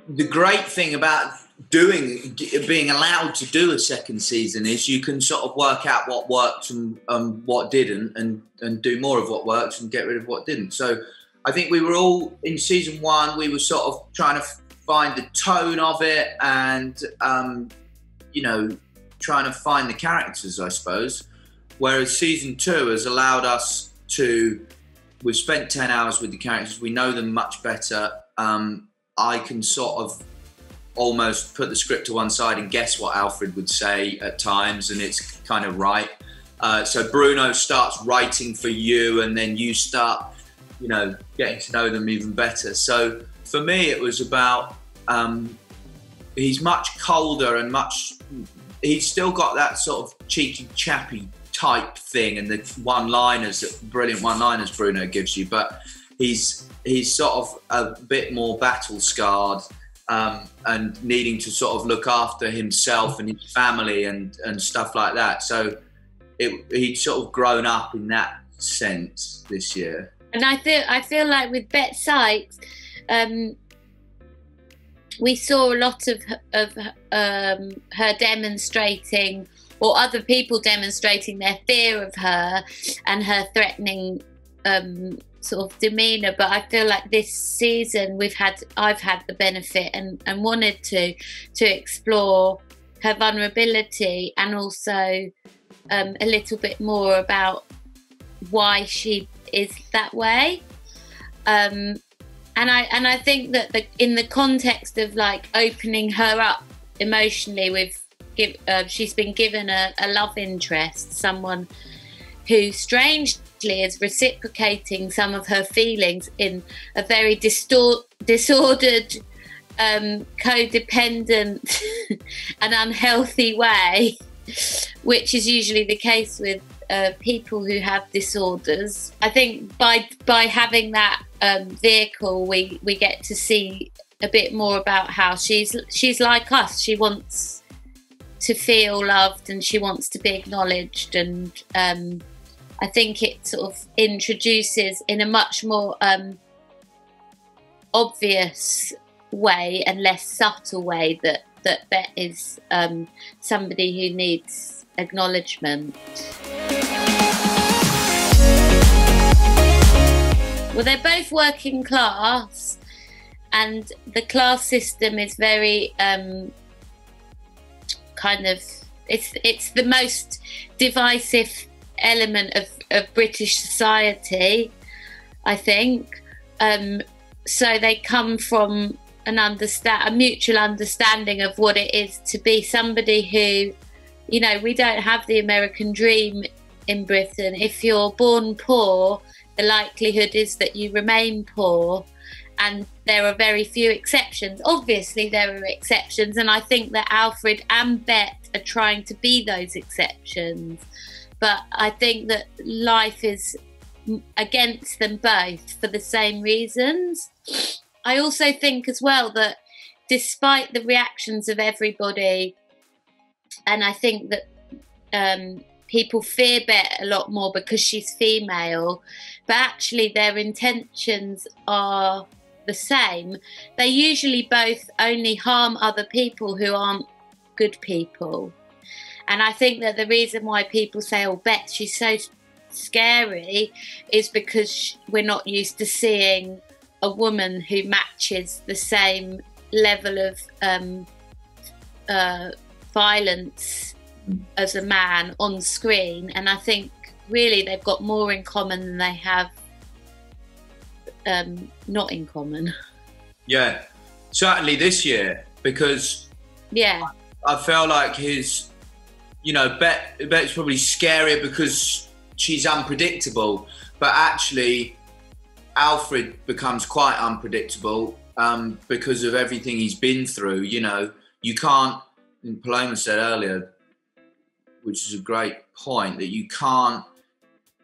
The great thing about being allowed to do a second season is you can sort of work out what worked and what didn't, and do more of what worked and get rid of what didn't. So I think we were all, in season one, we were sort of trying to find the tone of it and, you know, trying to find the characters, I suppose. Whereas season two has allowed us to, we've spent 10 hours with the characters, we know them much better. I can sort of almost put the script to one side and guess what Alfred would say at times, and it's kind of right. So Bruno starts writing for you, and then you start, you know, getting to know them even better. So for me, it was about, he's much colder and he's still got that sort of cheeky, chappy type thing, and the one-liners, brilliant one-liners Bruno gives you, but he's sort of a bit more battle-scarred, and needing to sort of look after himself and his family and stuff like that. So he'd sort of grown up in that sense this year. And I feel like with Bet Sykes, we saw a lot of her demonstrating, or other people demonstrating, their fear of her and her threatening sort of demeanour. But I feel like this season I've had the benefit and wanted to explore her vulnerability, and also a little bit more about why she is that way. And I think that in the context of like opening her up emotionally, she's been given a love interest, someone who strangely is reciprocating some of her feelings in a very disordered, codependent and unhealthy way, which is usually the case with people who have disorders. I think by having that vehicle, we get to see a bit more about how she's like us. She wants to feel loved and she wants to be acknowledged, and I think it sort of introduces in a much more obvious way and less subtle way that Bet is somebody who needs acknowledgement. Well, they're both working class, and the class system is very kind of, it's the most divisive element of British society, I think. So they come from a mutual understanding of what it is to be somebody who, you know, we don't have the American dream in Britain. If you're born poor, the likelihood is that you remain poor, and there are very few exceptions. Obviously there are exceptions, and I think that Alfred and Bet are trying to be those exceptions, but I think that life is against them both for the same reasons. I also think as well that despite the reactions of everybody, and I think that people fear Bet a lot more because she's female, but actually their intentions are the same. They usually both only harm other people who aren't good people. And I think that the reason why people say, oh, Bet, she's so scary, is because we're not used to seeing a woman who matches the same level of violence as a man on screen. And I think really they've got more in common than they have not in common. Yeah, certainly this year, because I felt like his, you know, Bet's probably scarier because she's unpredictable, but actually Alfred becomes quite unpredictable because of everything he's been through. You know, you can't, Paloma said earlier, which is a great point, that you can't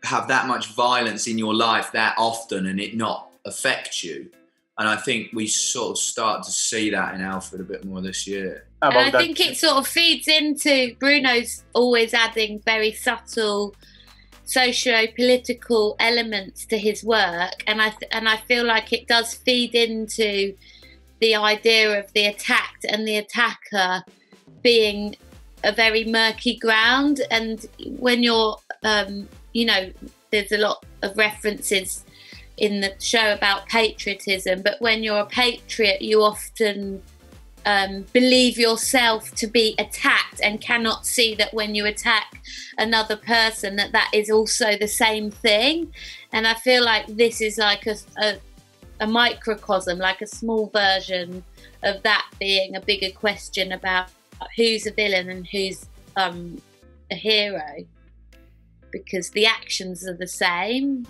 have that much violence in your life that often and it not affect you. And I think we sort of start to see that in Alfred a bit more this year. And I think it sort of feeds into Bruno's always adding very subtle socio-political elements to his work, and I feel like it does feed into the idea of the attacked and the attacker being a very murky ground. And when you're, you know, there's a lot of references in the show about patriotism, but when you're a patriot, you often believe yourself to be attacked and cannot see that when you attack another person that is also the same thing. And I feel like this is like a microcosm, like a small version of that, being a bigger question about who's a villain and who's a hero, because the actions are the same.